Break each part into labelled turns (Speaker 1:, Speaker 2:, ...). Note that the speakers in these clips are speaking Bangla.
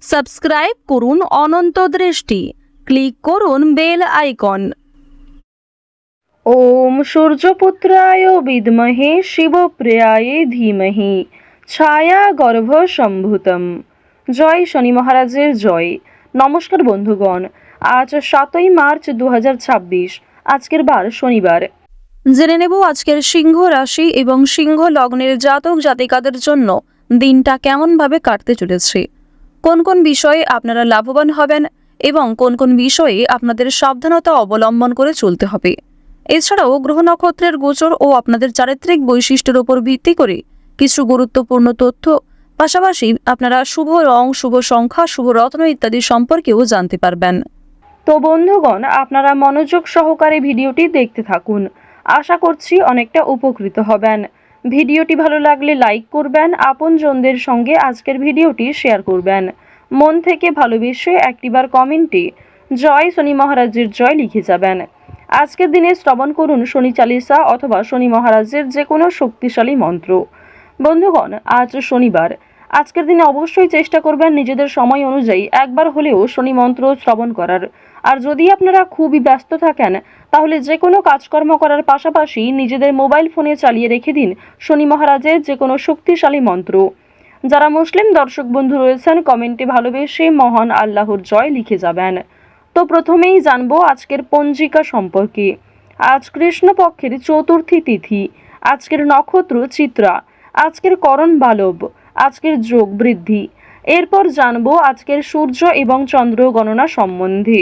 Speaker 1: সাবস্ক্রাইব করুন অনন্ত দৃষ্টি, ক্লিক করুন বেল আইকন।
Speaker 2: ওম সূর্যপুত্রায় বিদ্মহে শিবপ্রিয়ায় ধীমহি ছায়া গর্ভ সম্ভূতম। জয় শনি মহারাজের জয়। নমস্কার বন্ধুগণ, আজ 7ই মার্চ 2026, আজকের বার শনিবার।
Speaker 1: জেনে নেব আজকের সিংহ রাশি এবং সিংহ লগ্নের জাতক জাতিকাদের জন্য দিনটা কেমনভাবে কাটতে চলেছে, কোন কোন বিষয়ে আপনারা লাভবান হবেন এবং কোন কোন বিষয়ে আপনাদের সাবধানতা অবলম্বন করে চলতে হবে। এছাড়াও গ্রহ নক্ষত্রের গোচর ও আপনাদের চারিত্রিক বৈশিষ্ট্যের উপর ভিত্তি করে কিছু গুরুত্বপূর্ণ তথ্য, পাশাপাশি আপনারা শুভ রং, শুভ সংখ্যা, শুভ রত্ন ইত্যাদি সম্পর্কেও জানতে পারবেন।
Speaker 2: তো বন্ধুগণ, আপনারা মনোযোগ সহকারে ভিডিওটি দেখতে থাকুন। আশা করছি অনেকটা উপকৃত হবেন। ভিডিওটি ভালো লাগলে লাইক করবেন, আপনজনদের সঙ্গে আজকের ভিডিওটি শেয়ার করবেন। মন থেকে ভালোবেসে একটিবার কমেন্টে জয় শনি মহারাজের জয় লিখে যাবেন। আজকের দিনে শ্রবণ করুন শনি চালিসা অথবা শনি মহারাজের যে কোনো শক্তিশালী মন্ত্র। বন্ধুগণ, আজ শনিবার। আজকের দিনে অবশ্যই চেষ্টা করবেন নিজেদের সময় অনুযায়ী একবার হলেও শনি মন্ত্র শ্রবণ করার। আর যদি আপনারা খুবই ব্যস্ত থাকেন, তাহলে যে কোনো কাজকর্ম করার পাশাপাশি নিজেদের মোবাইল ফোনে চালিয়ে রেখে দিন শনি মহারাজের যে কোনো শক্তিশালী মন্ত্র। যারা মুসলিম দর্শক বন্ধু রয়েছেন, কমেন্টে ভালোবেসে মহান আল্লাহর জয় লিখে যাবেন। তো প্রথমেই জানবো আজকের পঞ্জিকা সম্পর্কে। আজ কৃষ্ণপক্ষের চতুর্থী তিথি। আজকের নক্ষত্র চিত্রা। আজকের করণ বালব। আজকের যোগ বৃদ্ধি। এরপর জানবো আজকের সূর্য এবং চন্দ্র গণনা সম্বন্ধে।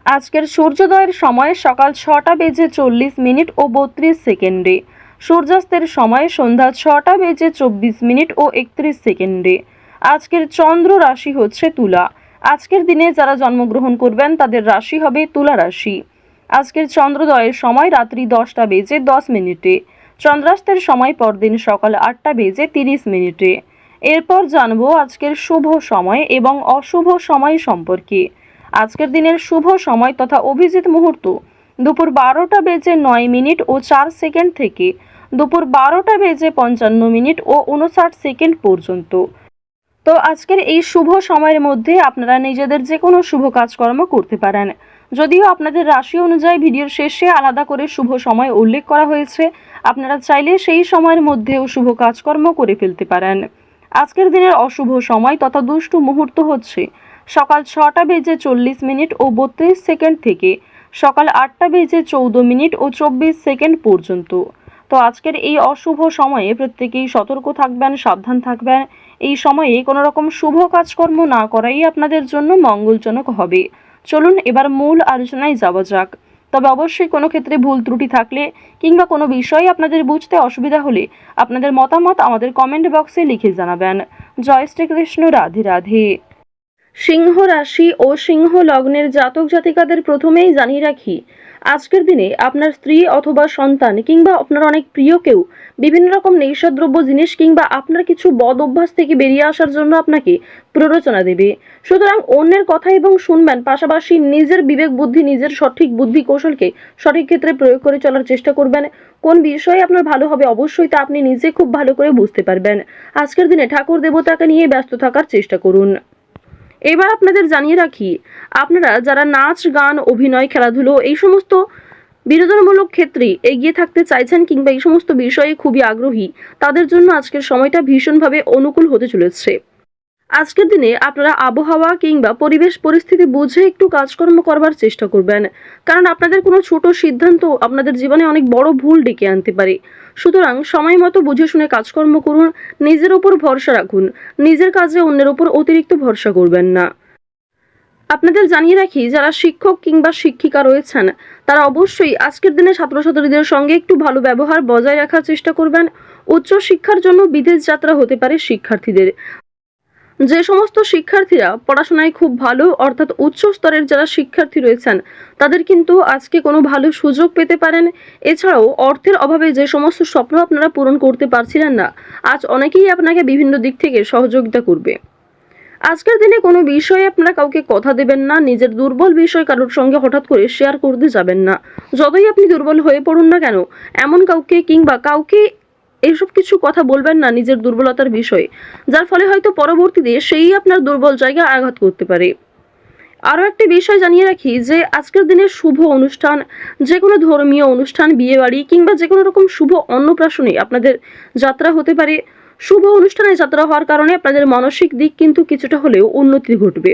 Speaker 2: আজকের সূর্যোদয়ের সময় সকাল 6টা বেজে 40 মিনিট ও 32 সেকেন্ডে। সূর্যাস্তের সময় সন্ধ্যা 6টা বেজে 24 মিনিট ও 31 সেকেন্ডে। আজকের চন্দ্র রাশি হচ্ছে তুলা। আজকের দিনে যারা জন্মগ্রহণ করবেন তাদের রাশি হবে তুলা রাশি। আজকের চন্দ্রোদয়ের সময় রাত্রি 10টা বেজে 10 মিনিটে। চন্দ্রাস্তের সময় পরদিন সকাল 8টা বেজে 30 মিনিটে। এরপর জানবো আজকের শুভ সময় এবং অশুভ সময় সম্পর্কে। আজকের দিনের শুভ সময় তথা অভিজিৎ মুহূর্ত দুপুর 12টা বেজে 9 মিনিট ও 4 সেকেন্ড থেকে দুপুর 12টা বেজে 55 মিনিট ও 59 সেকেন্ড পর্যন্ত। তো আজকের এই শুভ সময়ের মধ্যে আপনারা নিজেদের যে কোনো শুভ কাজকর্ম করতে পারেন। যদিও আপনাদের রাশি অনুযায়ী ভিডিওর শেষে আলাদা করে শুভ সময় উল্লেখ করা হয়েছে, আপনারা চাইলে সেই সময়ের মধ্যেও শুভ কাজকর্ম করে ফেলতে পারেন। আজকের দিনের অশুভ সময় তথা দুষ্টু মুহূর্ত হচ্ছে সকাল 6টা বেজে 40 মিনিট ও 32 সেকেন্ড থেকে সকাল 8টা বেজে 14 মিনিট ও 24 সেকেন্ড পর্যন্ত। তো আজকের এই অশুভ সময়ে প্রত্যেকেই সতর্ক থাকবেন, সাবধান থাকবেন। এই সময়ে কোনো রকম শুভ কাজকর্ম না করাই আপনাদের জন্য মঙ্গলজনক হবে। চলুন এবার মূল আলোচনায় যাওয়া যাক। তবে অবশ্যই কোনো ক্ষেত্রে ভুল ত্রুটি থাকলে কিংবা কোনো বিষয়ে আপনাদের বুঝতে অসুবিধা হলে আপনাদের মতামত আমাদের কমেন্ট বক্সে লিখে জানাবেন। জয় শ্রীকৃষ্ণ, রাধে রাধে। সিংহ রাশি ও সিংহ লগ্নের জাতক জাতিকাদের প্রথমেই জানিয়ে রাখি, আজকের দিনে আপনার স্ত্রী অথবা সন্তান কিংবা আপনার অনেক প্রিয় কেউ বিভিন্ন রকম নেশাদ্রব্য জিনিস কিংবা আপনার কিছু বদ অভ্যাস থেকে বেরিয়ে আসার জন্য আপনাকে প্ররোচনা দেবে। সুতরাং অন্যের কথা এবং শুনবেন, পাশাপাশি নিজের বিবেক বুদ্ধি, নিজের সঠিক বুদ্ধি কৌশলকে সঠিক ক্ষেত্রে প্রয়োগ করে চলার চেষ্টা করবেন। কোন বিষয়ে আপনার ভালো হবে অবশ্যই তা আপনি নিজে খুব ভালো করে বুঝতে পারবেন। আজকের দিনে ঠাকুর দেবতাকে নিয়ে ব্যস্ত থাকার চেষ্টা করুন। এবার আপনাদের জানিয়ে রাখি, আপনারা যারা নাচ, গান, অভিনয়, খেলাধুলো এই সমস্ত বিনোদনমূলক ক্ষেত্রে এগিয়ে থাকতে চাইছেন কিংবা এই সমস্ত বিষয়ে খুবই আগ্রহী, তাদের জন্য আজকের সময়টা ভীষণভাবে অনুকূল হতে চলেছে। আজকের দিনে আপনারা আবহাওয়া কিংবা পরিবেশ পরিস্থিতি বুঝে একটু কাজকর্ম করবার চেষ্টা করবেন, কারণ আপনাদের কোনো ছোট সিদ্ধান্ত আপনাদের জীবনে অনেক বড় ভুল ডেকে আনতে পারে। সুতরাং সময় মতো বুঝে শুনে কাজকর্ম করুন, নিজের উপর ভরসা রাখুন, নিজের কাজে অন্যের উপর অতিরিক্ত ভরসা করবেন না। আপনাদের জানিয়ে রাখি, যারা শিক্ষক কিংবা শিক্ষিকা রয়েছেন তারা অবশ্যই আজকের দিনে ছাত্রছাত্রীদের সঙ্গে একটু ভালো ব্যবহার বজায় রাখার চেষ্টা করবেন। উচ্চ শিক্ষার জন্য বিদেশ যাত্রা হতে পারে শিক্ষার্থীদের। যে সমস্ত শিক্ষার্থীরা পড়াশোনায় খুব ভালো, অর্থাৎ উচ্চ স্তরের যারা শিক্ষার্থী রয়েছেন, তাদের কিন্তু আজকে কোনো ভালো সুযোগ পেতে পারেন। এছাড়াও অর্থের অভাবে যে সমস্ত স্বপ্ন আপনারা পূরণ করতে পারছিলেন না, আজ অনেকেই আপনাকে বিভিন্ন দিক থেকে সহযোগিতা করবে। আজকের দিনে কোনো বিষয়ে আপনারা কাউকে কথা দেবেন না, নিজের দুর্বল বিষয় কারোর সঙ্গে হঠাৎ করে শেয়ার করতে যাবেন না। যতই আপনি দুর্বল হয়ে পড়ুন না কেন, এমন কাউকে কিংবা কাউকে এইসব কিছু কথা বলবেন না নিজের দুর্বলতার বিষয়ে, যার ফলে হয়তো পরবর্তীতে সেই আপনার দুর্বল জায়গায় আঘাত করতে পারে। আরও একটি বিষয় জানিয়ে রাখি যে আজকের দিনে শুভ অনুষ্ঠান, যে কোনো ধর্মীয় অনুষ্ঠান, বিয়ে বাড়ি কিংবা যে কোনো রকম শুভ অন্নপ্রাশনে আপনাদের যাত্রা হতে পারে। শুভ অনুষ্ঠানে যাত্রা হওয়ার কারণে আপনাদের মানসিক দিক কিন্তু কিছুটা হলেও উন্নতি ঘটবে।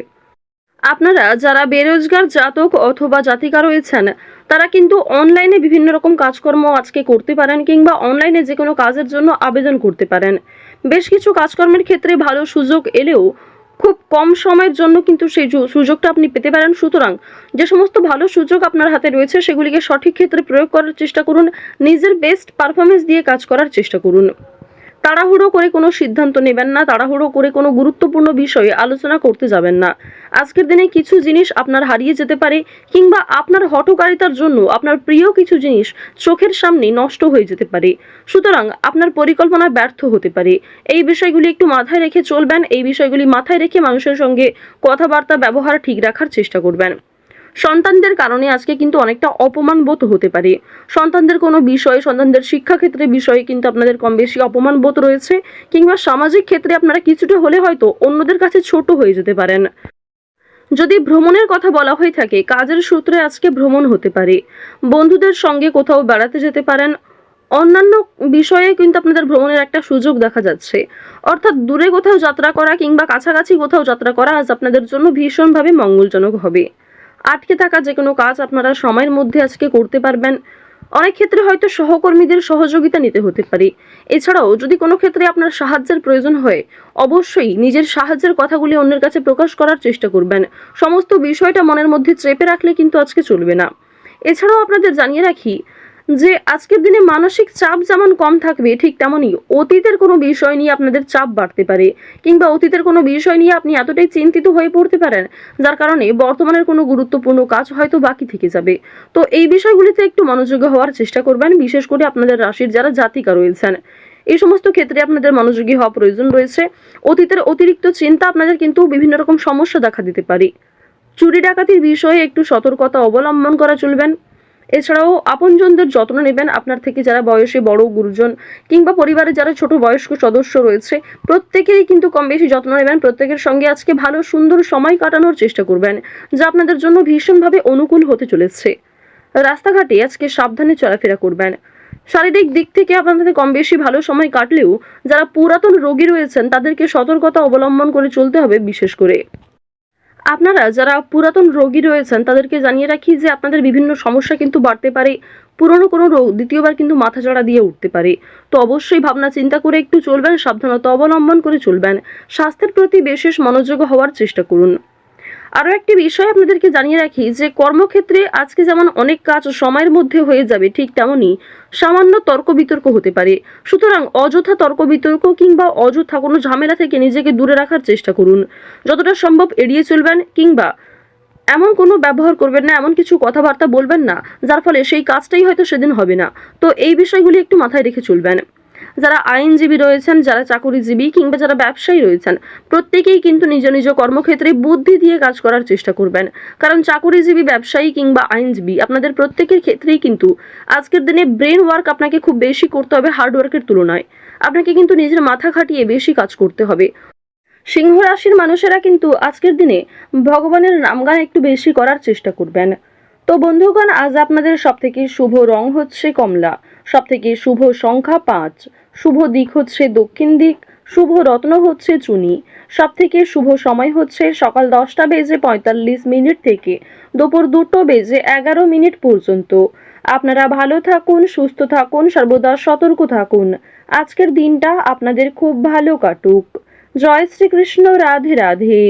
Speaker 2: আপনারা যারা বেরোজগার জাতক অথবা জাতিকা রয়েছেন, তারা কিন্তু অনলাইনে বিভিন্ন রকম কাজকর্ম আজকে করতে পারেন কিংবা অনলাইনে যে কোনো কাজের জন্য আবেদন করতে পারেন। বেশ কিছু কাজকর্মের ক্ষেত্রে ভালো সুযোগ এলেও খুব কম সময়ের জন্য কিন্তু সেই সুযোগটা আপনি পেতে পারেন। সুতরাং যে সমস্ত ভালো সুযোগ আপনার হাতে রয়েছে সেগুলিকে সঠিক ক্ষেত্রে প্রয়োগ করার চেষ্টা করুন, নিজের বেস্ট পারফরমেন্স দিয়ে কাজ করার চেষ্টা করুন। তাড়াহুড়ো করে কোনো সিদ্ধান্ত নেবেন না, তাড়াহুড়ো করে কোনো গুরুত্বপূর্ণ বিষয়ে আলোচনা করতে যাবেন না। আজকের দিনে কিছু জিনিস আপনার হারিয়ে যেতে পারে কিংবা আপনার হঠকারিতার জন্য আপনার প্রিয় কিছু জিনিস চোখের সামনে নষ্ট হয়ে যেতে পারে। সুতরাং আপনার পরিকল্পনা ব্যর্থ হতে পারে। এই বিষয়গুলি একটু মাথায় রেখে চলবেন, এই বিষয়গুলি মাথায় রেখে মানুষের সঙ্গে কথাবার্তা ব্যবহার ঠিক রাখার চেষ্টা করবেন। সন্তানদের কারণে আজকে কিন্তু অনেকটা অপমান বোধ হতে পারে। সন্তানদের কোনো বিষয়, সন্তানদের শিক্ষাক্ষেত্রে বিষয়ে কিন্তু আপনাদের কম বেশি অপমান বোধ রয়েছে কিংবা সামাজিক ক্ষেত্রে আপনারা কিছুটা হলে হয়তো অন্যদের কাছে ছোট হয়ে যেতে পারেন। যদি ভ্রমণের কথা বলা হয়ে থাকে, কাজের সূত্রে আজকে ভ্রমণ হতে পারে। বন্ধুদের সঙ্গে কোথাও বেড়াতে যেতে পারেন। অন্যান্য বিষয়ে কিন্তু আপনাদের ভ্রমণের একটা সুযোগ দেখা যাচ্ছে। অর্থাৎ দূরে কোথাও যাত্রা করা কিংবা কাছাকাছি কোথাও যাত্রা করা আজ আপনাদের জন্য ভীষণভাবে মঙ্গলজনক হবে। আটকে থাকা যে কোনো কাজ আপনারা সময়ের মধ্যে আজকে করতে পারবেন। অনেক ক্ষেত্রে হয়তো সহকর্মীদের সহযোগিতা নিতে হতে পারে। এছাড়াও যদি কোনো ক্ষেত্রে আপনার সাহায্যের প্রয়োজন হয়, অবশ্যই নিজের সাহায্যের কথাগুলি অন্যের কাছে প্রকাশ করার চেষ্টা করবেন। সমস্ত বিষয়টা মনের মধ্যে চেপে রাখলে কিন্তু আজকে চলবে না। এছাড়াও আপনাদের জানিয়ে রাখি যে আজকের দিনে মানসিক চাপ যেমন কম থাকবে, ঠিক তেমনই অতীতের কোনো বিষয় নিয়ে আপনাদের চাপ বাড়তে পারে কিংবা অতীতের কোনো বিষয় নিয়ে আপনি এতটাই চিন্তিত হয়ে পড়তে পারেন যার কারণে বর্তমানের কোনো গুরুত্বপূর্ণ কাজ হয়তো বাকি থেকে যাবে। তো এই বিষয়গুলিতে একটু মনোযোগী হওয়ার চেষ্টা করবেন, বিশেষ করে আপনাদের রাশির যারা জাতিকা রয়েছেন। এই সমস্ত ক্ষেত্রে আপনাদের মনোযোগী হওয়া প্রয়োজন রয়েছে। অতীতের অতিরিক্ত চিন্তা আপনাদের কিন্তু বিভিন্ন রকম সমস্যা দেখা দিতে পারে। চুরি ডাকাতির বিষয়ে একটু সতর্কতা অবলম্বন করা চলবেন। এছাড়াও আপনজনদের যত্ন নেবেন। আপনার থেকে যারা বয়সে বড় গুরুজন কিংবা পরিবারে যারা ছোট বয়স্ক সদস্য রয়েছে, প্রত্যেকেরই কিন্তু কম বেশি যত্ন নেবেন। প্রত্যেকের সঙ্গে আজকে ভালো সুন্দর সময় কাটানোর চেষ্টা করবেন, যা আপনাদের জন্য ভীষণভাবে অনুকূল হতে চলেছে। রাস্তাঘাটে আজকে সাবধানে চলাফেরা করবেন। শারীরিক দিক থেকে আপনাদের কম বেশি ভালো সময় কাটলেও যারা পুরাতন রোগী রয়েছেন তাদেরকে সতর্কতা অবলম্বন করে চলতে হবে। বিশেষ করে আপনারা যারা পুরাতন রোগী রয়েছেন তাদেরকে জানিয়ে রাখি যে আপনাদের বিভিন্ন সমস্যা কিন্তু বাড়তে পারে। পুরনো কোনো রোগ দ্বিতীয়বার কিন্তু মাথাচাড়া দিয়ে উঠতে পারে। তো অবশ্যই ভাবনা চিন্তা করে একটু চলবেন, সাবধানতা অবলম্বন করে চলবেন। স্বাস্থ্যের প্রতি বিশেষ মনোযোগী হওয়ার চেষ্টা করুন। আরও একটি বিষয় আপনাদেরকে জানিয়ে রাখি যে কর্মক্ষেত্রে আজকে যেমন অনেক কাজ সময়ের মধ্যে হয়ে যাবে, ঠিক তেমনই সামান্য তর্ক বিতর্ক হতে পারে। সুতরাং অযথা তর্ক বিতর্ক কিংবা অযথা কোনো ঝামেলা থেকে নিজেকে দূরে রাখার চেষ্টা করুন। যতটা সম্ভব এড়িয়ে চলবেন কিংবা এমন কোনো ব্যবহার করবেন না, এমন কিছু কথাবার্তা বলবেন না যার ফলে সেই কাজটাই হয়তো সেদিন হবে না। তো এই বিষয়গুলি একটু মাথায় রেখে চলবেন। যারা আইনজীবী রয়েছেন, যারা চাকরিজীবী কিংবা যারা ব্যবসায়ী রয়েছেন, প্রত্যেকেই কিন্তু নিজ নিজ কর্মক্ষেত্রে বুদ্ধি দিয়ে কাজ করার চেষ্টা করবেন। কারণ চাকরিজীবী, ব্যবসায়ী কিংবা আইনজীবী আপনাদের প্রত্যেকের ক্ষেত্রেই কিন্তু আজকের দিনে ব্রেন ওয়ার্ক আপনাকে খুব বেশি করতে হবে হার্ড ওয়ার্কের তুলনায়। আপনাকে কিন্তু নিজের মাথা খাটিয়ে বেশি কাজ করতে হবে। সিংহ রাশির মানুষেরা কিন্তু আজকের দিনে ভগবানের নামগান একটু বেশি করার চেষ্টা করবেন। তো বন্ধুগণ, আজ আপনাদের সবথেকে শুভ রং হচ্ছে কমলা, সবথেকে শুভ সংখ্যা 5, শুভ দিক হচ্ছে দক্ষিণ দিক, শুভ রত্ন হচ্ছে চুনি, সবথেকে শুভ সময় হচ্ছে সকাল 10:45 থেকে দুপুর 2:11 পর্যন্ত। আপনারা ভালো থাকুন, সুস্থ থাকুন, সর্বদা সতর্ক থাকুন। আজকের দিনটা আপনাদের খুব ভালো কাটুক। জয় শ্রীকৃষ্ণ। রাধে রাধে।